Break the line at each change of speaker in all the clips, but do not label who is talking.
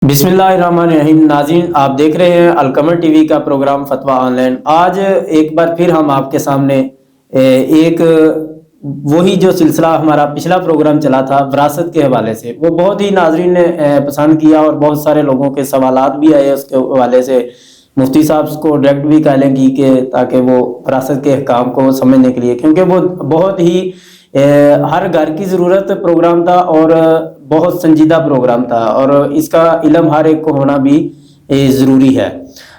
بسم اللہ الرحمن الرحیم۔ ناظرین، آپ دیکھ رہے ہیں القمر ٹی وی کا پروگرام فتویٰ آن لائن۔ آج ایک بار پھر ہم آپ کے سامنے ایک وہی جو سلسلہ ہمارا پچھلا پروگرام چلا تھا وراثت کے حوالے سے، وہ بہت ہی ناظرین نے پسند کیا اور بہت سارے لوگوں کے سوالات بھی آئے اس کے حوالے سے۔ مفتی صاحب کو ڈائریکٹ بھی کالیں کی کہ تاکہ وہ وراثت کے احکام کو سمجھنے کے لیے، کیونکہ وہ بہت ہی ہر گھر کی ضرورت پروگرام تھا اور بہت سنجیدہ پروگرام تھا، اور اس کا علم ہر ایک کو ہونا بھی ضروری ہے۔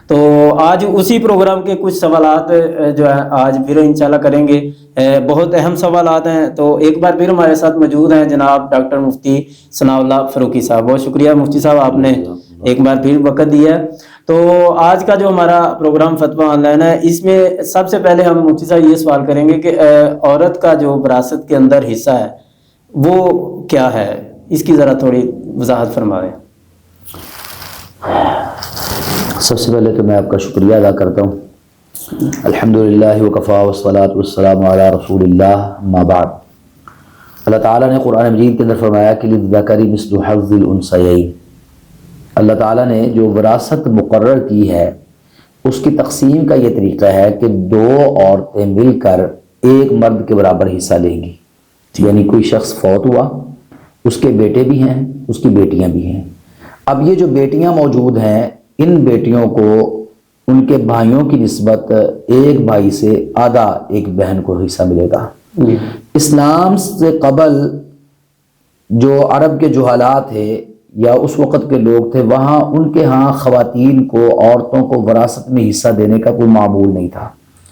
تو آج اسی پروگرام کے کچھ سوالات جو ہے آج پھر انشاءاللہ کریں گے۔ بہت اہم سوالات ہیں، تو ایک بار پھر ہمارے ساتھ موجود ہیں جناب ڈاکٹر مفتی ثناء اللہ فاروقی صاحب۔ بہت شکریہ مفتی صاحب، آپ نے ایک بار پھر وقت دیا ہے۔ تو آج کا جو ہمارا پروگرام فتویٰ آن لائن ہے، اس میں سب سے پہلے ہم مفتی صاحب یہ سوال کریں گے کہ عورت کا جو وراثت کے اندر حصہ ہے وہ کیا ہے، اس کی ذرا تھوڑی وضاحت فرمائیں۔
سب سے پہلے تو میں آپ کا شکریہ ادا کرتا ہوں۔ الحمدللہ وکفا والصلاۃ والسلام علی رسول اللہ، اما بعد۔ اللہ تعالیٰ نے قرآن مجید کے اندر فرمایا کہ للذکر مثل حظ الانثیین۔ اللہ تعالیٰ نے جو وراثت مقرر کی ہے اس کی تقسیم کا یہ طریقہ ہے کہ دو عورتیں مل کر ایک مرد کے برابر حصہ لیں گی، یعنی کوئی شخص فوت ہوا، اس کے بیٹے بھی ہیں، اس کی بیٹیاں بھی ہیں۔ اب یہ جو بیٹیاں موجود ہیں، ان بیٹیوں کو ان کے بھائیوں کی نسبت ایک بھائی سے آدھا ایک بہن کو حصہ ملے گا۔ اسلام سے قبل جو عرب کے جہالات تھے یا اس وقت کے لوگ تھے، وہاں ان کے ہاں خواتین کو، عورتوں کو وراثت میں حصہ دینے کا کوئی معمول نہیں تھا۔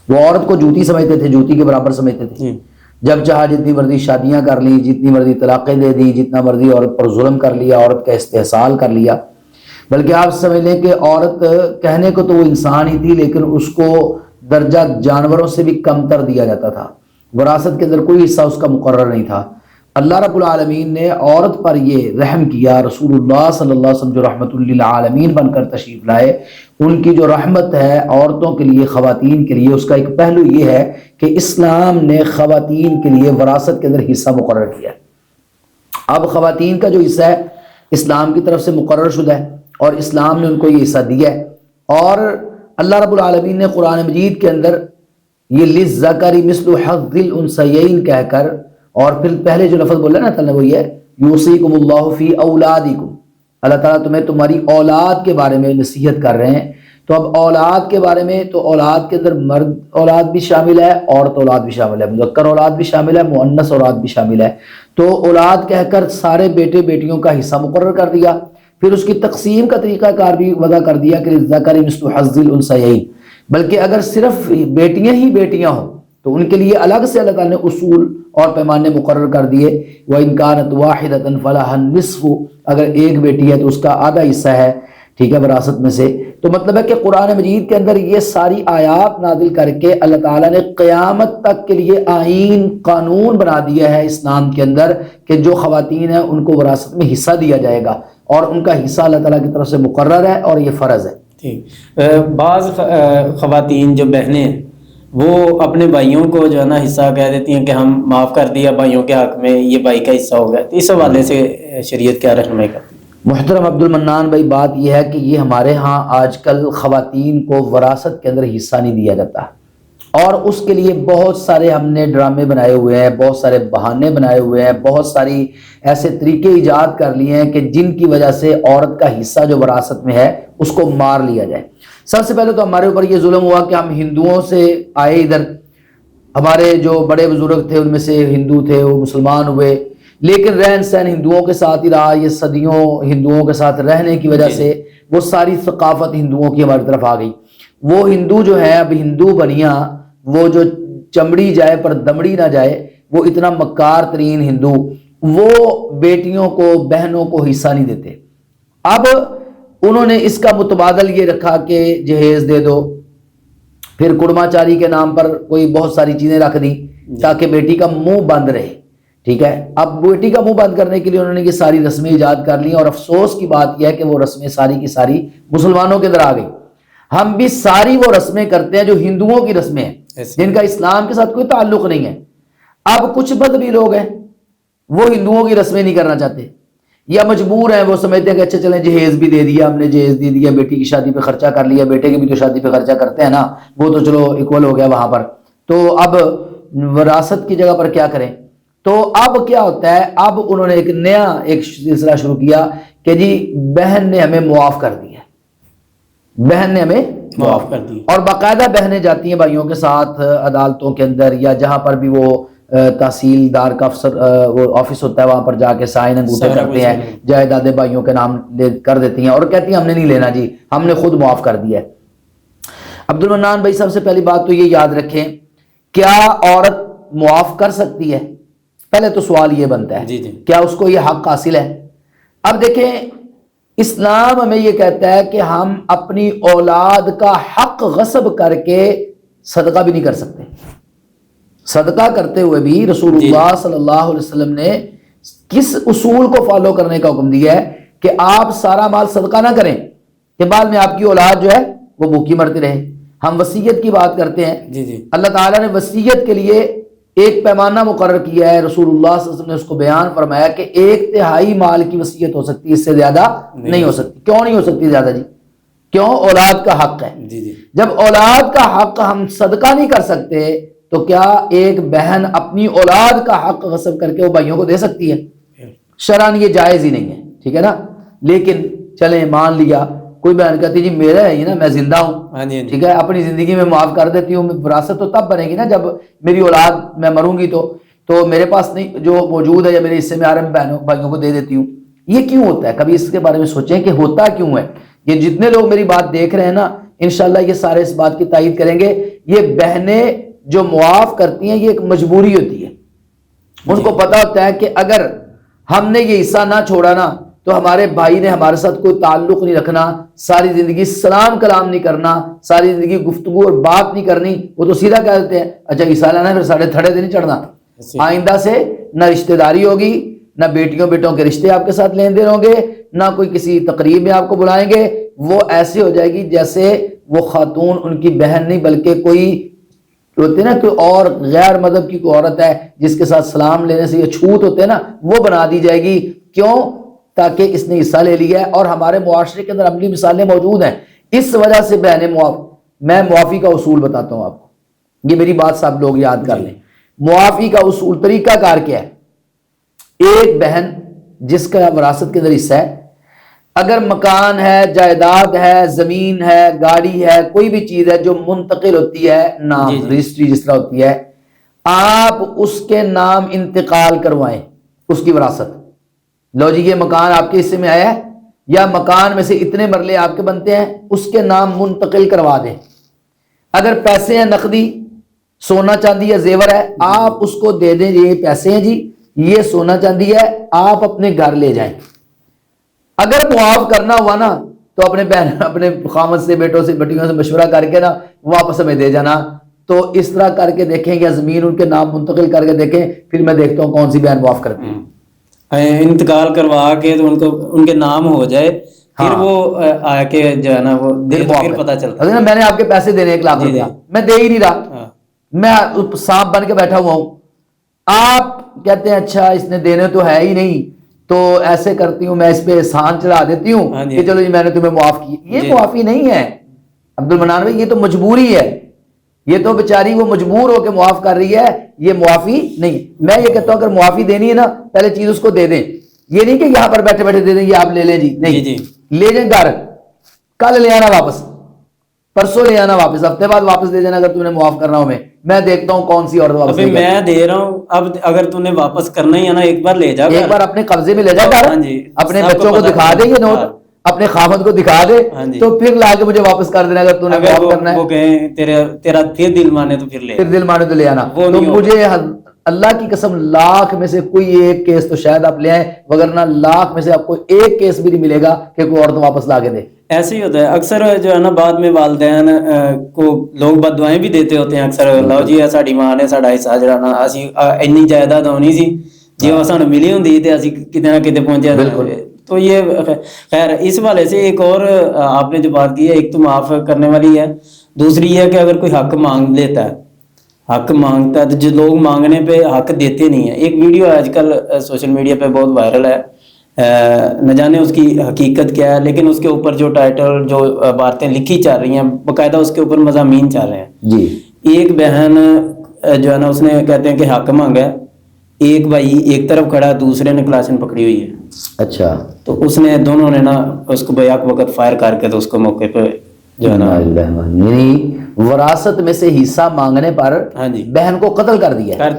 وہ عورت کو جوتی سمجھتے تھے، جوتی کے برابر سمجھتے تھے۔ جب چاہا جتنی مرضی شادیاں کر لی، جتنی مرضی طلاقیں دے دی، جتنا مرضی عورت پر ظلم کر لیا، عورت کا استحصال کر لیا۔ بلکہ آپ سمجھ لیں کہ عورت کہنے کو تو وہ انسان ہی تھی، لیکن اس کو درجہ جانوروں سے بھی کمتر دیا جاتا تھا۔ وراثت کے اندر کوئی حصہ اس کا مقرر نہیں تھا۔ اللہ رب العالمین نے عورت پر یہ رحم کیا۔ رسول اللہ صلی اللہ علیہ وسلم جو رحمت للعالمین بن کر تشریف لائے، ان کی جو رحمت ہے عورتوں کے لیے، خواتین کے لیے، اس کا ایک پہلو یہ ہے کہ اسلام نے خواتین کے لیے وراثت کے اندر حصہ مقرر کیا۔ اب خواتین کا جو حصہ ہے اسلام کی طرف سے مقرر شدہ ہے اور اسلام نے ان کو یہ حصہ دیا ہے۔ اور اللہ رب العالمین نے قرآن مجید کے اندر یہ للذکر مثل حظ الانثیین کہہ کر، اور پھر پہلے جو لفظ بولا نا تعالیٰ وہ یہ ہے یوصیکم اللہ فی اولادکم، اللہ تعالیٰ تمہیں تمہاری اولاد کے بارے میں نصیحت کر رہے ہیں۔ تو اب اولاد کے بارے میں، تو اولاد کے اندر مرد اولاد بھی شامل ہے، عورت اولاد بھی شامل ہے، مذکر اولاد بھی شامل ہے، مؤنث اولاد بھی شامل ہے۔ تو اولاد کہہ کر سارے بیٹے بیٹیوں کا حصہ مقرر کر دیا۔ پھر اس کی تقسیم کا طریقہ کار بھی وضع کر دیا کہ للذکر مثل حظ الانثیین۔ بلکہ اگر صرف بیٹیاں ہی بیٹیاں ہوں تو ان کے لیے الگ سے اللہ تعالیٰ نے اصول اور پیمانے مقرر کر دیے۔ وَإِنْ كَانَتْ وَاحِدَةً فَلَهَا النِّصْفُ، اگر ایک بیٹی ہے تو اس کا آدھا حصہ ہے، ٹھیک ہے، وراثت میں سے۔ تو مطلب ہے کہ قرآن مجید کے اندر یہ ساری آیات نازل کر کے اللہ تعالیٰ نے قیامت تک کے لیے آئین، قانون بنا دیا ہے اسلام کے اندر کہ جو خواتین ہیں ان کو وراثت میں حصہ دیا جائے گا، اور ان کا حصہ اللہ تعالیٰ کی طرف سے مقرر ہے اور یہ فرض ہے۔
ٹھیک۔ بعض خواتین جو بہنیں ہیں وہ اپنے بھائیوں کو جو ہے نا حصہ کہہ دیتی ہیں کہ ہم معاف کر دیا بھائیوں کے حق میں، یہ بھائی کا حصہ ہو گیا، تو اس حوالے سے شریعت کیا رہنمائی کرتی ہے؟
محترم عبد المنان بھائی، بات یہ ہے کہ یہ ہمارے ہاں آج کل خواتین کو وراثت کے اندر حصہ نہیں دیا جاتا، اور اس کے لیے بہت سارے ہم نے ڈرامے بنائے ہوئے ہیں، بہت سارے بہانے بنائے ہوئے ہیں، بہت ساری ایسے طریقے ایجاد کر لیے ہیں کہ جن کی وجہ سے عورت کا حصہ جو وراثت میں ہے اس کو مار لیا جائے۔ سب سے پہلے تو ہمارے اوپر یہ ظلم ہوا کہ ہم ہندوؤں سے آئے ادھر، ہمارے جو بڑے بزرگ تھے ان میں سے ہندو تھے، وہ مسلمان ہوئے، لیکن رہن سہن ہندوؤں کے ساتھ ہی رہا۔ یہ صدیوں ہندوؤں کے ساتھ رہنے کی وجہ سے وہ ساری ثقافت ہندوؤں کی ہماری طرف آ گئی۔ وہ ہندو جو ہے، اب ہندو بنیاں، وہ جو چمڑی جائے پر دمڑی نہ جائے، وہ اتنا مکار ترین ہندو، وہ بیٹیوں کو، بہنوں کو حصہ نہیں دیتے۔ اب انہوں نے اس کا متبادل یہ رکھا کہ جہیز دے دو، پھر کڑما چاری کے نام پر کوئی بہت ساری چیزیں رکھ دی تاکہ بیٹی کا منہ بند رہے، ٹھیک ہے۔ اب بیٹی کا منہ بند کرنے کے لیے انہوں نے یہ ساری رسمیں ایجاد کر لی، اور افسوس کی بات یہ ہے کہ وہ رسمیں ساری کی ساری مسلمانوں کے اندر آ گئی۔ ہم بھی ساری وہ رسمیں کرتے ہیں جو ہندوؤں کی رسمیں ہیں، جن کا اسلام کے ساتھ کوئی تعلق نہیں ہے۔ اب کچھ بدبی لوگ ہیں وہ ہندوؤں کی رسمیں نہیں کرنا چاہتے، یا مجبور ہیں، وہ سمجھتے ہیں کہ اچھا چلیں جہیز بھی دے دیا ہم نے، جہیز دے دیا، بیٹی کی شادی پہ خرچہ کر لیا، بیٹے کی بھی تو شادی پہ خرچہ کرتے ہیں نا، وہ تو چلو ایکول ہو گیا وہاں پر، تو اب وراثت کی جگہ پر کیا کریں؟ تو اب کیا ہوتا ہے، اب انہوں نے ایک سلسلہ شروع کیا کہ جی بہن نے ہمیں معاف کر دیا، بہن نے ہمیں معاف کر دی، اور باقاعدہ بہنیں جاتی ہیں بھائیوں کے ساتھ عدالتوں کے اندر یا جہاں پر بھی وہ تحصیلدار کا افسر وہ آفس ہوتا ہے وہاں پر جا کے سائن انگوٹھے کرتے ہیں، جائیدادیں بھائیوں کے نام کر دیتی ہیں اور کہتی ہیں ہم نے نہیں لینا جی، ہم نے خود معاف کر دیا ہے۔ عبد المنان بھائی سب سے پہلی بات تو یہ یاد رکھیں، کیا عورت معاف کر سکتی ہے؟ پہلے تو سوال یہ بنتا ہے کیا اس کو یہ حق حاصل ہے؟ اب دیکھیں اسلام ہمیں یہ کہتا ہے کہ ہم اپنی اولاد کا حق غصب کر کے صدقہ بھی نہیں کر سکتے۔ صدقہ کرتے ہوئے بھی رسول اللہ صلی اللہ علیہ وسلم نے کس اصول کو فالو کرنے کا حکم دیا ہے کہ آپ سارا مال صدقہ نہ کریں کہ بعد میں آپ کی اولاد جو ہے وہ بھوکی مرتی رہے۔ ہم وصیت کی بات کرتے ہیں، اللہ تعالیٰ نے وصیت کے لیے ایک پیمانہ مقرر کیا ہے، رسول اللہ صلی اللہ علیہ وسلم نے اس کو بیان فرمایا کہ 1/3 مال کی وصیت ہو سکتی ہے، اس سے زیادہ نہیں ہو سکتی۔ کیوں نہیں ہو سکتی زیادہ جی؟ کیوں؟ اولاد کا حق ہے۔ جب اولاد کا حق ہم صدقہ نہیں کر سکتے تو کیا ایک بہن اپنی اولاد کا حق غصب کر کے وہ بھائیوں کو دے سکتی ہے؟ شرعاً یہ جائز ہی نہیں ہے، ٹھیک ہے نا؟ لیکن چلیں مان لیا کوئی بہن کہتی جی میرا ہے نا، میں زندہ ہوں، ٹھیک ہے، اپنی زندگی میں معاف کر دیتی ہوں، وراثت تو تب بنے گی نا جب میری اولاد میں مروں گی تو میرے پاس نہیں جو موجود ہے یا میرے حصے میں آ رہے ہیں بہنوں بھائیوں کو دے دیتی ہوں۔ یہ کیوں ہوتا ہے؟ کبھی اس کے بارے میں سوچیں کہ ہوتا کیوں ہے؟ یہ جتنے لوگ میری بات دیکھ رہے ہیں نا انشاءاللہ یہ سارے اس بات کی تائید کریں گے، یہ بہنیں جو معاف کرتی ہیں یہ ایک مجبوری ہوتی ہے۔ ان کو پتا ہوتا ہے کہ اگر ہم نے یہ حصہ نہ چھوڑا نا تو ہمارے بھائی نے ہمارے ساتھ کوئی تعلق نہیں رکھنا، ساری زندگی سلام کلام نہیں کرنا، ساری زندگی گفتگو اور بات نہیں کرنی، وہ تو سیدھا کہہ دیتے ہیں اچھا حصہ لینا ہے پھر ساڑھے تھڑے دے نہیں چڑھنا، آئندہ سے نہ رشتہ داری ہوگی، نہ بیٹیوں بیٹوں کے رشتے آپ کے ساتھ لین دین ہوں گے، نہ کوئی کسی تقریب میں آپ کو بلائیں گے، وہ ایسے ہو جائے گی جیسے وہ خاتون ان کی بہن نہیں بلکہ کوئی ہوتے نا کوئی اور غیر مذہب کی کوئی عورت ہے جس کے ساتھ سلام لینے سے یہ چھوت ہوتے ہیں نا، وہ بنا دی جائے گی۔ کیوں؟ تاکہ اس نے حصہ لے لیا ہے، اور ہمارے معاشرے کے اندر عملی مثالیں موجود ہیں اس وجہ سے بہنیں میں معافی کا اصول بتاتا ہوں آپ کو، یہ میری بات سب لوگ یاد کر لیں۔ معافی کا اصول طریقہ کار کیا ہے؟ ایک بہن جس کا وراثت کے اندر حصہ ہے، اگر مکان ہے، جائیداد ہے، زمین ہے، گاڑی ہے، کوئی بھی چیز ہے جو منتقل ہوتی ہے نام رجسٹری جس طرح ہوتی ہے، آپ اس کے نام انتقال کروائیں اس کی وراثت۔ لو جی یہ مکان آپ کے حصے میں آیا ہے یا مکان میں سے اتنے مرلے آپ کے بنتے ہیں، اس کے نام منتقل کروا دیں۔ اگر پیسے ہیں نقدی، سونا چاندی یا زیور ہے، آپ اس کو دے دیں یہ پیسے ہیں جی، یہ سونا چاندی ہے، آپ اپنے گھر لے جائیں۔ اگر معاف کرنا ہوا نا تو اپنے خامد سے، بیٹوں سے، بیٹیوں سے مشورہ کر کے نا واپس ہمیں دے جانا۔ تو اس طرح کر کے دیکھیں یا زمین ان کے نام منتقل کر کے دیکھیں، پھر میں دیکھتا ہوں کون سی بہن معاف کرتی ہے۔
انتقال کروا کے تو ان کے نام ہو جائے، پھر وہ آ کے جو ہے نا وہ پھر پتہ چلتا ہے
میں نے آپ کے پیسے دینے 1 لاکھ روپیہ میں دے ہی نہیں رہا، میں سانپ بن کے بیٹھا ہوا ہوں، آپ کہتے ہیں اچھا اس نے دینے تو ہے ہی نہیں تو ایسے کرتی ہوں میں اس پہ احسان چڑھا دیتی ہوں کہ چلو جی میں نے تمہیں معاف کی۔ یہ معافی نہیں ہے عبد المنان بھائی، یہ تو مجبوری ہے، یہ تو بیچاری وہ مجبور ہو کے معاف کر رہی ہے، یہ معافی نہیں۔ میں یہ کہتا ہوں اگر معافی دینی ہے نا پہلے چیز اس کو دے دیں، یہ نہیں کہ یہاں پر بیٹھے بیٹھے دے دیں یہ آپ لے لیں جی، نہیں، لے جائیں گھر، کل لے آنا واپس، پرسوں لے آنا واپس، ہفتے بعد واپس دے دینا اگر تم نے معاف کرنا ہو۔ میں دیکھتا ہوں کون سی عورت واپس دے گی۔
میں دے رہا ہوں، اب اگر تم نے واپس کرنا ہی ہے نا ایک بار لے جا،
ایک بار اپنے قبضے میں لے جا کر، اپنے بچوں کو دکھا دے یہ نوٹ، اپنے خامد کو دکھا دے تو پھر لا کے مجھے واپس کر دینا اگر تو نے معاف کرنا ہے۔
وہ کہیں تیرا پھر دل مانے تو پھر
دل مانے تو لے آنا۔ تو مجھے اللہ کی قسم لاکھ میں سے کوئی ایک کیس تو شاید آپ لے آئیں، وگرنہ لاکھ میں سے آپ کو ایک کیس بھی نہیں ملے گا کہ کوئی عورت واپس لا کے دے۔
ایسے ہی ہوتا ہے اکثر جو ہے نا، بعد میں والدین کو لوگ بد دعائیں بھی دیتے ہوتے ہیں اکثر، لو جی ساڈی ماں نے ساڈا حصہ جڑانا، اسی اینی جائیداد ہونی سی جی وہ سانو ملی ہوندی تے اسی کتے نہ کتے پہنچے۔ تو یہ خیر اس حوالے سے ایک اور آپ نے جو بات کی ہے، ایک تو معاف کرنے والی ہے، دوسری یہ ہے کہ اگر کوئی حق مانگ لیتا ہے، حق مانگتا ہے تو جو لوگ مانگنے پہ حق دیتے نہیں ہیں۔ ایک ویڈیو آج کل سوشل میڈیا پہ بہت وائرل ہے، نہ جانے اس کی حقیقت کیا ہے، لیکن اس کے اوپر جو ٹائٹل جو باتیں لکھی چل رہی ہیں باقاعدہ اس کے اوپر مضامین چل رہے ہیں
جی
ایک بہن جو ہے نا اس نے کہتے ہیں کہ حق مانگا ہے، ایک بھائی ایک طرف کھڑا دوسرے نے کلاشن پکڑی ہوئی ہے،
اچھا
تو اس نے دونوں نے نا اس کو بیک وقت فائر کر کے تو اس کو موقع پہ جو ہے نا
یعنی وراثت میں سے حصہ مانگنے پر
ہاں جی
بہن کو قتل کر دیا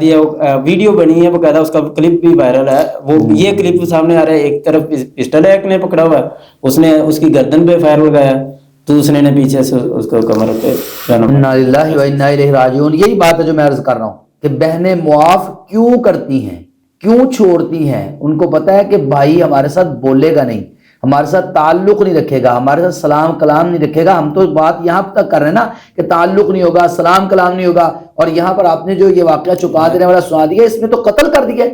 ویڈیو بنی ہے باقاعدہ، اس کا کلپ بھی وائرل ہے، وہ یہ کلپ سامنے آ رہا ہے، ایک طرف پسٹل ہے ایک نے پکڑا ہوا ہے، اس نے اس کی گردن پہ فائر لگایا، دوسرے نے پیچھے سے اس کو کمر پہ
انا للہ و انا الیہ راجعون۔ یہی بات ہے جو میں عرض کر رہا ہوں کہ بہنیں معاف کیوں کرتی ہیں، کیوں چھوڑتی ہیں؟ ان کو پتا ہے کہ بھائی ہمارے ساتھ بولے گا نہیں، ہمارے ساتھ تعلق نہیں رکھے گا، ہمارے ساتھ سلام کلام نہیں رکھے گا۔ ہم تو بات یہاں تک کر رہے ہیں نا کہ تعلق نہیں ہوگا، سلام کلام نہیں ہوگا، اور یہاں پر آپ نے جو یہ واقعہ چکا دینے والا سنا دیا، اس میں تو قتل کر دیا۔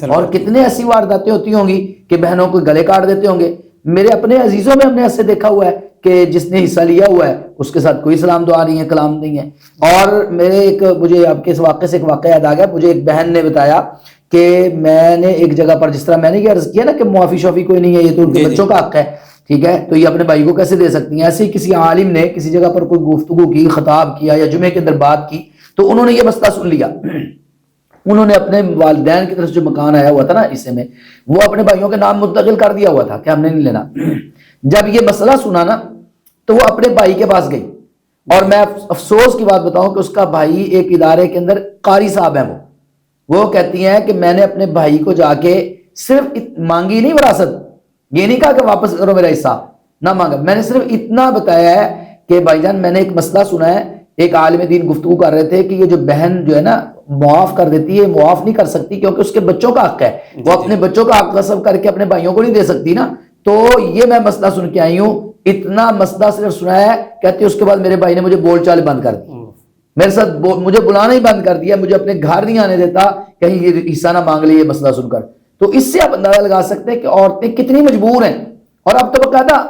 اور کتنے ایسی وارداتیں ہوتی ہوں گی کہ بہنوں کو گلے کاٹ دیتے ہوں گے۔ میرے اپنے عزیزوں میں ہم نے ایسے دیکھا ہوا ہے کہ جس نے حصہ لیا ہوا ہے اس کے ساتھ کوئی سلام دعا نہیں ہے، کلام نہیں ہے۔ اور مجھے آپ کے اس واقعے سے ایک واقعہ یاد آ گیا، مجھے ایک بہن نے بتایا کہ میں نے ایک جگہ پر، جس طرح میں نے یہ عرض کیا نا کہ معافی شافی کوئی نہیں ہے، یہ تو ان کے بچوں کا حق ہے، ٹھیک ہے، تو یہ اپنے بھائی کو کیسے دے سکتی ہیں؟ ایسے ہی کسی عالم نے کسی جگہ پر کوئی گفتگو کی، خطاب کیا یا جمعے کے اندر بات کی، تو انہوں نے یہ مسئلہ سن لیا۔ انہوں نے اپنے والدین کی طرف جو مکان آیا ہوا تھا نا حصے میں، وہ اپنے بھائیوں کے نام منتقل کر دیا ہوا تھا کہ ہم نے نہیں لینا۔ جب یہ مسئلہ سنا نا تو وہ اپنے بھائی کے پاس گئی، اور میں افسوس کی بات بتاؤں کہ اس کا بھائی ایک ادارے کے اندر قاری صاحب ہیں، وہ کہتی ہیں کہ میں نے اپنے بھائی کو جا کے صرف مانگی نہیں وراثت، یہ نہیں کہا کہ واپس کرو میرا حصہ، نہ مانگا، میں نے صرف اتنا بتایا ہے کہ بھائی جان میں نے ایک مسئلہ سنا ہے، ایک عالم دین گفتگو کر رہے تھے کہ یہ جو بہن جو ہے نا معاف کر دیتی ہے، معاف نہیں کر سکتی کیونکہ اس کے بچوں کا حق ہے، وہ اپنے بچوں کا حق غصب کر کے اپنے بھائیوں کو نہیں دے سکتی نا، تو یہ میں مسئلہ سن کے آئی ہوں، اتنا مسئلہ صرف سنا ہے، کہتی اس کے بعد میرے بھائی نے مجھے بول چال بند کر دی، میرے ساتھ مجھے بلانا ہی بند کر دیا، مجھے اپنے گھر نہیں آنے دیتا کہیں یہ حصہ نہ مانگ لے یہ مسئلہ سن کر۔ تو اس سے آپ اندازہ لگا سکتے ہیں کہ عورتیں کتنی مجبور ہیں۔ اور اب تو باقاعدہ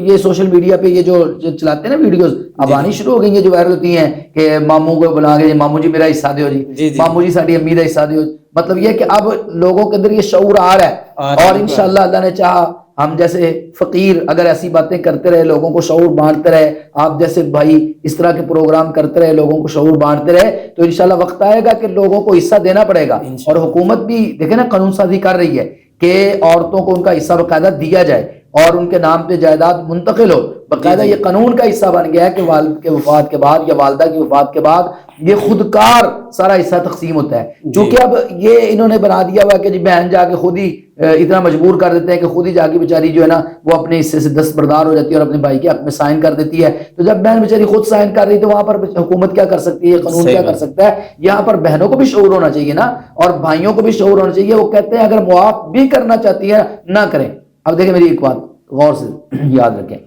یہ سوشل میڈیا پہ یہ جو چلاتے ہیں نا ویڈیوز، اب آنی شروع ہو گئی ہیں جو وائرل ہوتی ہیں کہ ماموں کو بلا کے ماموں جی میرا حصہ دیو جی، ماموں جی ساری امی کا حصہ دیو۔ مطلب یہ کہ اب لوگوں کے اندر یہ شعور آ رہا ہے، اور انشاءاللہ اللہ نے چاہا ہم جیسے فقیر اگر ایسی باتیں کرتے رہے، لوگوں کو شعور بانٹتے رہے، آپ جیسے بھائی اس طرح کے پروگرام کرتے رہے، لوگوں کو شعور بانٹتے رہے، تو انشاءاللہ وقت آئے گا کہ لوگوں کو حصہ دینا پڑے گا۔ اور حکومت بھی دیکھیں نا قانون سازی کر رہی ہے کہ عورتوں کو ان کا حصہ باقاعدہ دیا جائے اور ان کے نام پہ جائیداد منتقل ہو، باقاعدہ یہ قانون کا حصہ بن گیا ہے کہ والد کے وفات کے بعد یا والدہ کی وفات کے بعد یہ خودکار سارا حصہ تقسیم ہوتا ہے۔ چونکہ اب یہ انہوں نے بنا دیا ہوا کہ جی بہن جا کے خود ہی اتنا مجبور کر دیتے ہیں کہ خود ہی جا کے بیچاری جو ہے نا وہ اپنے حصے سے دستبردار ہو جاتی ہے اور اپنے بھائی کے حق میں سائن کر دیتی ہے۔ تو جب بہن بیچاری خود سائن کر رہی تو وہاں پر حکومت کیا کر سکتی ہے، قانون کیا کر سکتا ہے؟ یہاں پر بہنوں کو بھی شعور ہونا چاہیے نا، اور بھائیوں کو بھی شعور ہونا چاہیے۔ وہ کہتے ہیں اگر معاف بھی کرنا چاہتی ہے نہ کریں۔ اب دیکھیں میری ایک بات غور سے یاد رکھیں،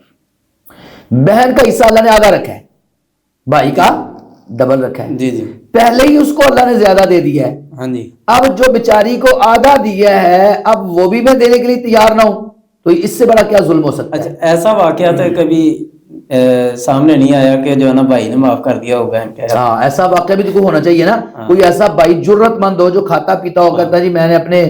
بہن کا حصہ اللہ نے آدھا رکھا ہے، بھائی کا ڈبل رکھا ہے،
جی جی
پہلے ہی اس کو اللہ نے زیادہ دے دیا ہے،
ہاں جی،
اب جو بیچاری کو آدھا دیا ہے اب وہ بھی میں دینے کے لیے تیار نہ ہوں، تو اس سے بڑا کیا ظلم ہو سکتا ہے؟
اچھا ایسا واقعہ تو کبھی سامنے نہیں آیا کہ جو ہے نا بھائی نے معاف کر دیا ہو بہن کے؟
ہاں ایسا واقعہ بھی تو ہونا چاہیے نا، کوئی ایسا بھائی جرت مند ہو جو کھاتا پیتا ہو کہتا جی میں نے اپنے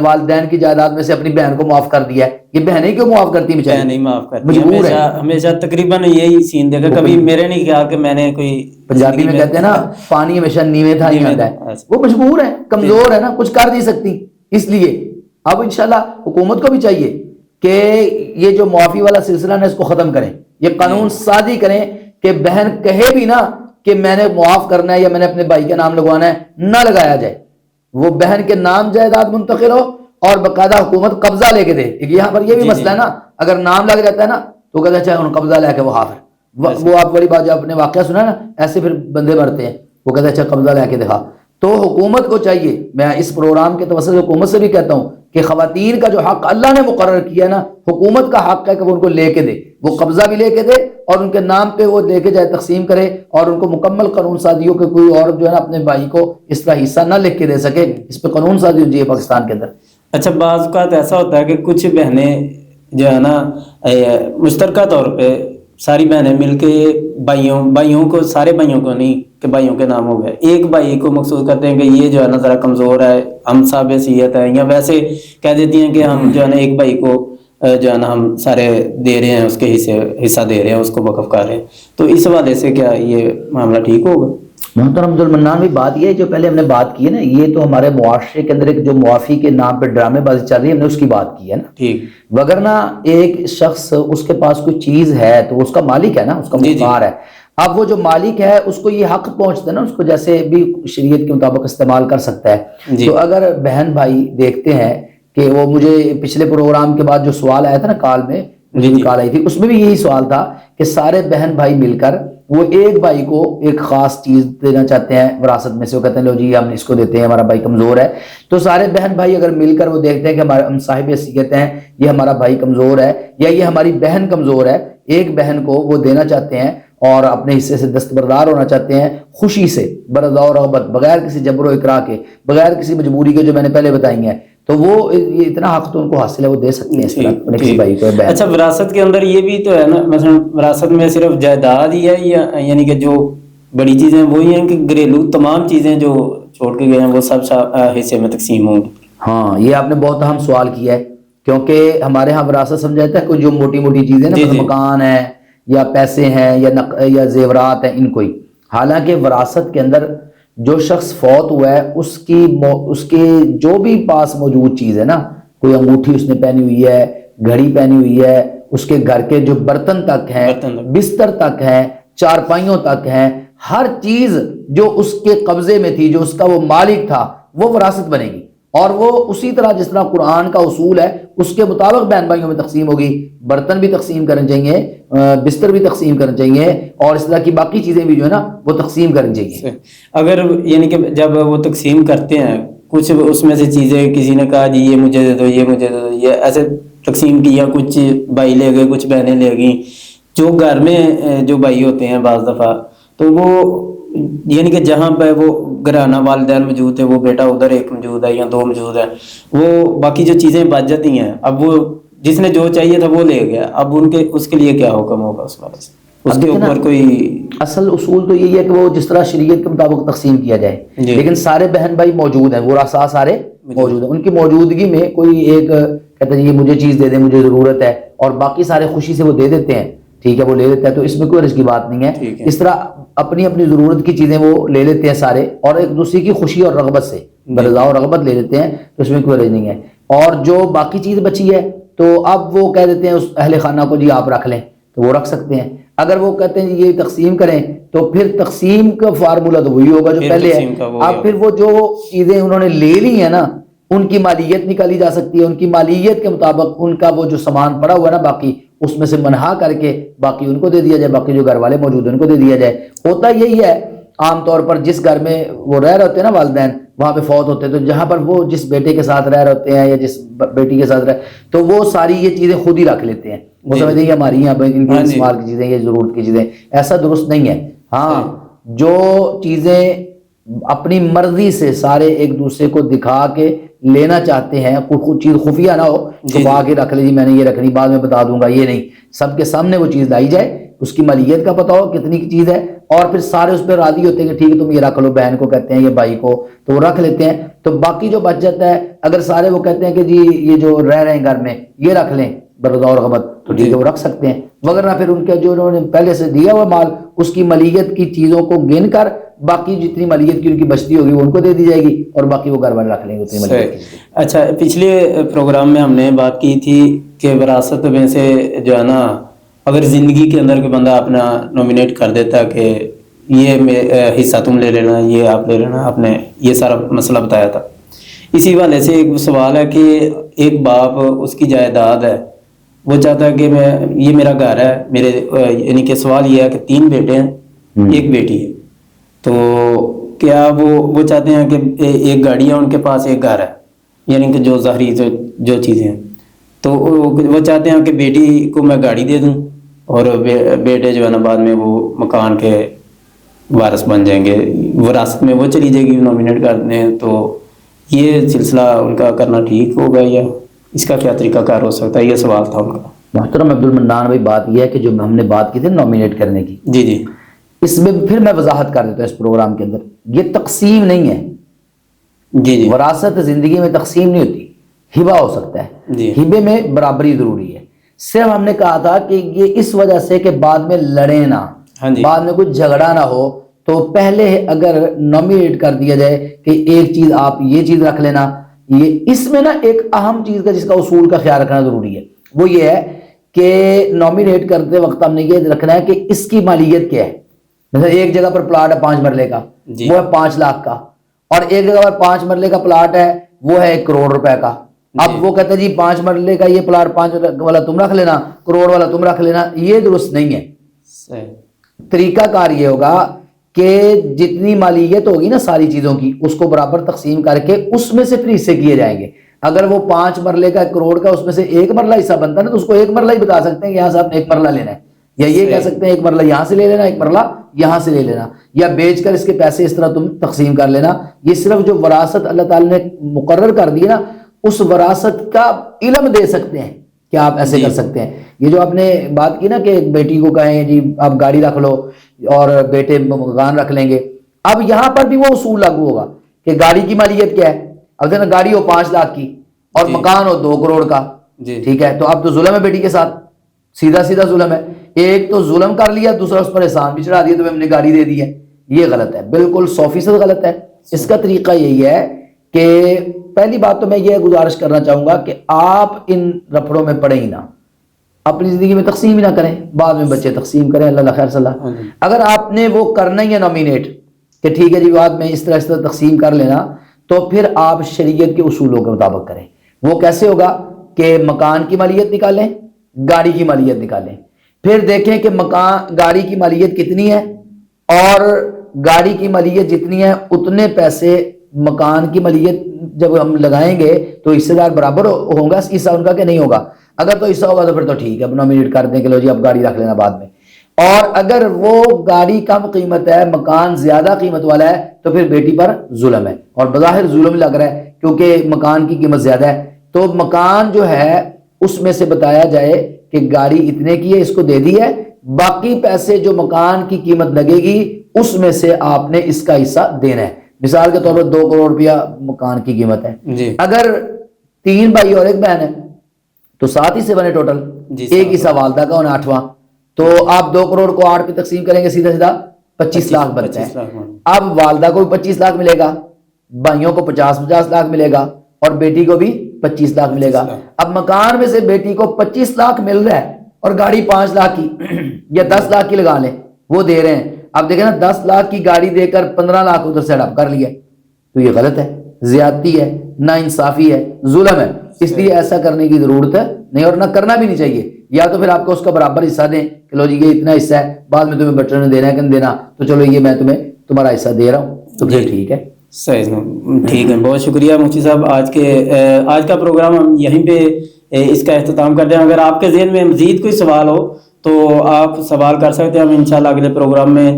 والدین کی جائیداد میں سے اپنی بہن کو معاف کر دیا ہے۔ یہ بہنیں کیوں معاف کرتی ہیں؟
بہن نہیں معاف کرتی،
مجبور ہے۔
ہمیشہ تقریباً یہی سین دیکھا، کبھی میرے نہیں کہا کہ میں نے کوئی،
پنجابی میں کہتے ہیں نا پانی ہمیشہ نیوے تھا ہی آتا ہے، وہ مجبور ہے، کمزور ہے نا، کچھ کر نہیں سکتی۔ اس لیے اب انشاءاللہ حکومت کو بھی چاہیے کہ یہ جو معافی والا سلسلہ ہے اس کو ختم کریں، یہ قانون سازی کریں کہ بہن کہے بھی نا کہ میں نے معاف کرنا ہے یا میں نے اپنے بھائی کا نام لگوانا ہے، نہ لگایا جائے، وہ بہن کے نام جائیداد منتقل ہو اور باقاعدہ حکومت قبضہ لے کے دے۔ یہاں پر یہ بھی مسئلہ ہے نا، اگر نام لگ جاتا ہے نا تو کہتا ہے چاہے ان قبضہ لے کے وہ حاضر، وہ آپ بڑی بات جو اپنے واقعہ سنا نا، ایسے پھر بندے مرتے ہیں، وہ کہتا ہے اچھا قبضہ لے کے دکھا۔ تو حکومت کو چاہیے، میں اس پروگرام کے توسط سے حکومت سے بھی کہتا ہوں کہ خواتین کا جو حق اللہ نے مقرر کیا ہے نا، حکومت کا حق ہے کہ وہ ان کو لے کے دے، وہ قبضہ بھی لے کے دے اور ان کے نام پہ وہ لے کے جائے تقسیم کرے، اور ان کو مکمل قانون سازی ہو کہ کوئی عورت جو ہے نا اپنے بھائی کو اس طرح حصہ نہ لکھ کے دے سکے، اس پہ قانون سازی ہو جائے پاکستان کے اندر۔
اچھا بعض اوقات ایسا ہوتا ہے کہ کچھ بہنیں جو ہے نا مشترکہ طور پہ ساری بہنیں مل کے بھائیوں کو، سارے بھائیوں کو نہیں کہ بھائیوں کے نام ہو گئے، ایک بھائی کو مخصوص کرتے ہیں کہ یہ جو ہے نا ذرا کمزور ہے، ہم صاحب حیثیت ہے، یا ویسے کہہ دیتی ہیں کہ ہم جو ہے نا ایک بھائی کو جو ہے نا ہم سارے دے رہے ہیں، اس کے حصہ دے رہے ہیں، اس کو وقف کر رہے ہیں. تو اس حوالے سے کیا یہ معاملہ ٹھیک ہوگا؟
محترم عبدالمنان بھی بات یہ ہے جو پہلے ہم نے بات کی ہے نا، یہ تو ہمارے معاشرے کے اندر ایک جو معافی کے نام پہ ڈرامے بازی چل رہی ہے، ہم نے اس کی بات کی ہے نا.
ٹھیک.
وگرنہ ایک شخص اس کے پاس کوئی چیز ہے تو اس کا مالک ہے نا، اس کا مختار ہے. اب وہ جو مالک ہے اس کو یہ حق پہنچتا ہے نا، اس کو جیسے بھی شریعت کے مطابق استعمال کر سکتا ہے. تو اگر بہن بھائی دیکھتے ہیں کہ وہ مجھے پچھلے پروگرام کے بعد جو سوال آیا تھا نا کال میں، مجھے بھی کال آئی تھی، اس میں بھی یہی سوال تھا کہ سارے بہن بھائی مل کر وہ ایک بھائی کو ایک خاص چیز دینا چاہتے ہیں وراثت میں سے. وہ کہتے ہیں لو جی ہم اس کو دیتے ہیں، ہمارا بھائی کمزور ہے. تو سارے بہن بھائی اگر مل کر وہ دیکھتے ہیں کہ ہم صاحب حیثیت ہیں، یہ ہمارا بھائی کمزور ہے یا یہ ہماری بہن کمزور ہے، ایک بہن کو وہ دینا چاہتے ہیں اور اپنے حصے سے دستبردار ہونا چاہتے ہیں، خوشی سے، برضا و رغبت، بغیر کسی جبر و اکراہ کے، بغیر کسی مجبوری کے، جو میں نے پہلے بتائی ہیں، تو وہ یہ اتنا حق تو ان کو حاصل ہے، وہ دے سکتے ہیں اس طرح اپنے کسی بھائی کو.
اچھا، وراثت کے اندر یہ بھی تو ہے نا، مثلا وراثت میں صرف جائیداد ہی ہے، یا یعنی کہ جو بڑی چیزیں وہی ہیں کہ گھریلو تمام چیزیں جو چھوڑ کے گئے ہیں وہ سب حصے میں تقسیم ہوں گی؟
ہاں، یہ آپ نے بہت اہم سوال کیا ہے، کیونکہ ہمارے ہاں وراثت سمجھا جاتا ہے کوئی جو موٹی موٹی چیزیں نا، مکان ہے یا پیسے ہیں یا زیورات ہیں، ان کو ہی. حالانکہ وراثت کے اندر جو شخص فوت ہوا ہے اس کے جو بھی پاس موجود چیز ہے نا، کوئی انگوٹھی اس نے پہنی ہوئی ہے، گھڑی پہنی ہوئی ہے، اس کے گھر کے جو برتن تک ہیں، بستر تک ہیں، چارپائیوں تک ہیں، ہر چیز جو اس کے قبضے میں تھی، جو اس کا وہ مالک تھا، وہ وراثت بنے گی. اور وہ اسی طرح جس طرح قرآن کا اصول ہے اس کے مطابق بہن بھائیوں میں تقسیم ہوگی. برتن بھی تقسیم کرنے چاہیے، بستر بھی تقسیم کرنے چاہیے، اور اس طرح کی باقی چیزیں بھی جو ہے نا وہ تقسیم کرنی چاہیے.
اگر یعنی کہ جب وہ تقسیم کرتے ہیں، کچھ اس میں سے چیزیں کسی نے کہا جی یہ مجھے دے دو، یہ مجھے دے دو، یہ ایسے تقسیم کیا، کچھ بھائی لے گئے، کچھ بہنیں لے گئیں. جو گھر میں جو بھائی ہوتے ہیں بعض دفعہ تو وہ یعنی کہ جہاں پہ وہ گھرانہ والدین موجود ہے، وہ بیٹا ادھر ایک موجود ہے یا دو موجود ہے، وہ باقی جو چیزیں بچ جاتی ہیں، اب وہ جس نے جو چاہیے تھا وہ لے گیا، اب اس کے لیے کیا حکم ہوگا اس وجہ سے؟ اس کے اوپر کوئی
اصل اصول تو یہی ہے کہ وہ جس طرح شریعت کے مطابق تقسیم کیا جائے، لیکن سارے بہن بھائی موجود ہیں، وہ رسا سارے موجود ہیں، ان کی موجودگی میں کوئی ایک کہتا ہے یہ مجھے چیز دے دے، مجھے ضرورت ہے، اور باقی سارے خوشی سے وہ دے دیتے ہیں، ٹھیک ہے، وہ لے لیتا ہے، تو اس میں کوئی حرج کی بات نہیں ہے. اس طرح اپنی اپنی ضرورت کی چیزیں وہ لے لیتے ہیں سارے، اور ایک دوسرے کی خوشی اور رغبت سے برضا و رغبت لے لیتے ہیں، تو اس میں کوئی حرج نہیں ہے. اور جو باقی چیز بچی ہے تو اب وہ کہہ دیتے ہیں اس اہل خانہ کو جی آپ رکھ لیں، تو وہ رکھ سکتے ہیں. اگر وہ کہتے ہیں یہ تقسیم کریں تو پھر تقسیم کا فارمولہ تو وہی ہوگا جو پہلے ہے. اب پھر وہ جو چیزیں انہوں نے لے لی ہیں نا، ان کی مالیت نکالی جا سکتی ہے، ان کی مالیت کے مطابق ان کا وہ جو سامان پڑا ہوا ہے نا باقی، اس میں سے منہا کر کے باقی ان کو دے دیا جائے، باقی جو گھر والے موجود ہیں ان کو دے دیا جائے. ہوتا یہی ہے عام طور پر، جس گھر میں وہ رہ رہے ہوتے ہیں نا والدین، وہاں پہ فوت ہوتے ہیں، تو جہاں پر وہ جس بیٹے کے ساتھ رہ رہے ہوتے ہیں یا جس بیٹی کے ساتھ تو وہ ساری یہ چیزیں خود ہی رکھ لیتے ہیں. وہ سمجھتے ہیں یہ ہماری ہیں، ان کے استعمال کی چیزیں، یہ ضرورت کی چیزیں. ایسا درست نہیں ہے. ہاں، جو چیزیں اپنی مرضی سے سارے ایک دوسرے کو دکھا کے لینا چاہتے ہیں، کوئی چیز خفیہ نہ ہو، چھپا کے رکھ لے جی میں نے یہ رکھنی، بعد میں بتا دوں گا، یہ نہیں، سب کے سامنے وہ چیز لائی جائے، اس کی مالیت کا پتہ ہو کتنی کی چیز ہے، اور پھر سارے اس پہ راضی ہوتے ہیں کہ ٹھیک ہے تم یہ رکھ لو، بہن کو کہتے ہیں یا بھائی کو، تو وہ رکھ لیتے ہیں. تو باقی جو بچ جاتا ہے، اگر سارے وہ کہتے ہیں کہ جی یہ جو رہ رہے ہیں گھر میں یہ رکھ لیں برضا و رغبت، تو ٹھیک ہے وہ رکھ سکتے ہیں. وغیرہ پھر ان کے جو انہوں نے پہلے سے دیا ہوا مال، اس کی مالیت کی چیزوں کو گن کر باقی جتنی مالیت کی ان کی بچتی ہوگی وہ ان کو دے دی جائے گی، اور باقی وہ گھر والے رکھ لیں گے اتنی مالیت کی.
اچھا، پچھلے پروگرام میں ہم نے بات کی تھی کہ وراثت میں سے جو ہے نا، اگر زندگی کے اندر کوئی بندہ اپنا نومینیٹ کر دیتا کہ یہ حصہ تم لے لینا، یہ آپ لے لینا، آپ نے یہ سارا مسئلہ بتایا تھا. اسی والے سے ایک سوال ہے کہ ایک باپ، اس کی جائیداد ہے، وہ چاہتا ہے کہ یہ میرا گھر ہے، میرے یعنی کہ سوال یہ ہے کہ 3 بیٹے ہیں، ایک بیٹی ہے، تو کیا وہ چاہتے ہیں کہ ایک گاڑی ہے ان کے پاس، ایک گھر ہے، یعنی کہ جو ظاہری جو چیزیں ہیں، تو وہ چاہتے ہیں کہ بیٹی کو میں گاڑی دے دوں اور بیٹے جو ہے نا بعد میں وہ مکان کے وارث بن جائیں گے، وراثت میں وہ چلی جائے گی نومینیٹ کرنے. تو یہ سلسلہ ان کا کرنا ٹھیک ہوگا یا اس کا کیا طریقہ کار ہو سکتا ہے؟ یہ سوال تھا ان کا.
محترم عبدالمنان بھائی، بات یہ ہے کہ جو ہم نے بات کی تھی نومینیٹ کرنے کی،
جی
اس میں پھر میں وضاحت کر دیتا ہوں اس پروگرام کے اندر، یہ تقسیم نہیں ہے.
جی
وراثت زندگی میں تقسیم نہیں ہوتی، ہبہ ہو سکتا ہے.
جی
ہبے میں برابری ضروری ہے. صرف ہم نے کہا تھا کہ یہ اس وجہ سے کہ بعد میں لڑے نہ،
ہاں جی
بعد میں کچھ جھگڑا نہ ہو، تو پہلے اگر نامینیٹ کر دیا جائے کہ ایک چیز آپ یہ چیز رکھ لینا. یہ اس میں نا ایک اہم چیز کا جس کا اصول کا خیال رکھنا ضروری ہے، وہ یہ ہے کہ نامینیٹ کرتے وقت ہم نے یہ رکھنا ہے کہ اس کی مالیت کیا ہے. مثلا ایک جگہ پر پلاٹ ہے 5 مرلے کا،
جی
وہ ہے 5 لاکھ کا، اور ایک جگہ پر 5 مرلے کا پلاٹ ہے وہ ہے 1 کروڑ روپے کا. اب وہ کہتا ہے جی 5 مرلے کا یہ پلاٹ 5 والا تم رکھ لینا، کروڑ والا تم رکھ لینا. یہ درست نہیں ہے.
صحیح.
طریقہ کار یہ ہوگا کہ جتنی مالیت ہوگی نا ساری چیزوں کی، اس کو برابر تقسیم کر کے اس میں سے پھر حصے کیے جائیں گے. اگر وہ 5 مرلے کا 1 کروڑ کا اس میں سے 1 مرلہ حصہ بنتا ہے نا، تو اس کو 1 مرلہ ہی بتا سکتے ہیں کہ یہاں سے آپ نے 1 مرلہ لینا ہے، یا یہ کہہ سکتے ہیں 1 مرلہ یہاں سے لے لینا، 1 مرلہ یہاں سے لے لینا، یا بیچ کر اس کے پیسے اس طرح تم تقسیم کر لینا. یہ صرف جو وراثت اللہ تعالی نے مقرر کر دی نا، اس وراثت کا علم دے سکتے ہیں کہ آپ ایسے کر سکتے ہیں. یہ جو آپ نے بات کی نا کہ بیٹی کو کہیں جی آپ گاڑی رکھ لو اور بیٹے مکان رکھ لیں گے، اب یہاں پر بھی وہ اصول لاگو ہوگا کہ گاڑی کی مالیت کیا ہے. اب دیکھنا گاڑی ہو 5 لاکھ کی اور مکان ہو 2 کروڑ کا، ٹھیک ہے، تو اب تو ظلم ہے بیٹی کے ساتھ، سیدھا سیدھا ظلم ہے. ایک تو ظلم کر لیا، دوسرا اس پر احسان بھی چڑھا دیا، تو ہم نے گاڑی دے دی ہے. یہ غلط ہے، بالکل 100% غلط ہے. اس کا طریقہ یہی ہے کہ پہلی بات تو میں یہ گزارش کرنا چاہوں گا کہ آپ ان رفڑوں میں پڑے ہی نہ، اپنی زندگی میں تقسیم ہی نہ کریں، بعد میں بچے تقسیم کریں. اللہ خیر صلاح. اگر آپ نے وہ کرنا ہی ہے نامینیٹ کہ ٹھیک ہے جی بعد میں اس طرح تقسیم کر لینا، تو پھر آپ شریعت کے اصولوں کے مطابق کریں. وہ کیسے ہوگا کہ مکان کی مالیت نکالیں، گاڑی کی مالیت نکالیں، پھر دیکھیں کہ گاڑی کی مالیت کتنی ہے، اور گاڑی کی مالیت جتنی ہے اتنے پیسے مکان کی مالیت جب ہم لگائیں گے تو حصے دار برابر ہوں گا حصہ ان کا کہ نہیں ہوگا. اگر تو حصہ ہوگا تو پھر تو ٹھیک ہے، اب نامینیٹ کر دیں کہ لو جی اب گاڑی رکھ لینا بعد میں. اور اگر وہ گاڑی کم قیمت ہے، مکان زیادہ قیمت والا ہے، تو پھر بیٹی پر ظلم ہے، اور بظاہر ظلم لگ رہا ہے کیونکہ مکان کی قیمت زیادہ ہے. تو مکان جو ہے اس میں سے بتایا جائے کہ گاڑی اتنے کی ہے، اس کو دے دی ہے، باقی پیسے جو مکان کی قیمت لگے گی اس میں سے آپ نے اس کا حصہ دینا ہے. مثال کے طور پر 2 کروڑ روپیہ مکان کی قیمت ہے. اگر 3 بھائی اور 1 بہن ہے تو 7 حصے بنے ٹوٹل، ایک حصہ والدہ کا ہونا 8واں. تو آپ 2 کروڑ کو 8 پہ تقسیم کریں گے، سیدھا سیدھا 25 لاکھ بنتا ہے. اب والدہ کو بھی 25 لاکھ ملے گا، بھائیوں کو 50 لاکھ ملے گا، اور بیٹی کو بھی 25 لاکھ ملے گا. اب مکان میں سے بیٹی کو 25 لاکھ مل رہا ہے اور گاڑی 5 لاکھ کی یا 10 لاکھ کی لگا لیں وہ دے رہے ہیں. اب دیکھیں نا 10 لاکھ کی گاڑی دے کر 15 لاکھ ادھر سے اڈاپ کر لیا، تو یہ غلط ہے، زیادتی ہے، نا انصافی ہے، ظلم ہے. اس لیے ایسا کرنے کی ضرورت ہے نہیں، اور نہ کرنا بھی نہیں چاہیے. یا تو پھر آپ کو اس کا برابر حصہ دیں کہ لو جی یہ اتنا حصہ ہے، بعد میں تمہیں بچوں نے دینا ہے کہ نہیں دینا، تو چلو یہ میں تمہیں تمہارا حصہ دے رہا ہوں، تو پھر ٹھیک ہے.
صحیح، ٹھیک ہے. بہت شکریہ مفتی صاحب. آج کا پروگرام ہم یہیں پہ اس کا اختتام کرتے ہیں. اگر آپ کے ذہن میں مزید کوئی سوال ہو تو آپ سوال کر سکتے ہیں، ہم انشاءاللہ اگلے پروگرام میں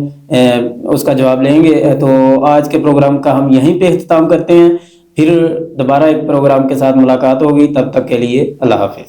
اس کا جواب لیں گے. تو آج کے پروگرام کا ہم یہیں پہ اختتام کرتے ہیں، پھر دوبارہ ایک پروگرام کے ساتھ ملاقات ہوگی. تب تک کے لیے اللہ حافظ.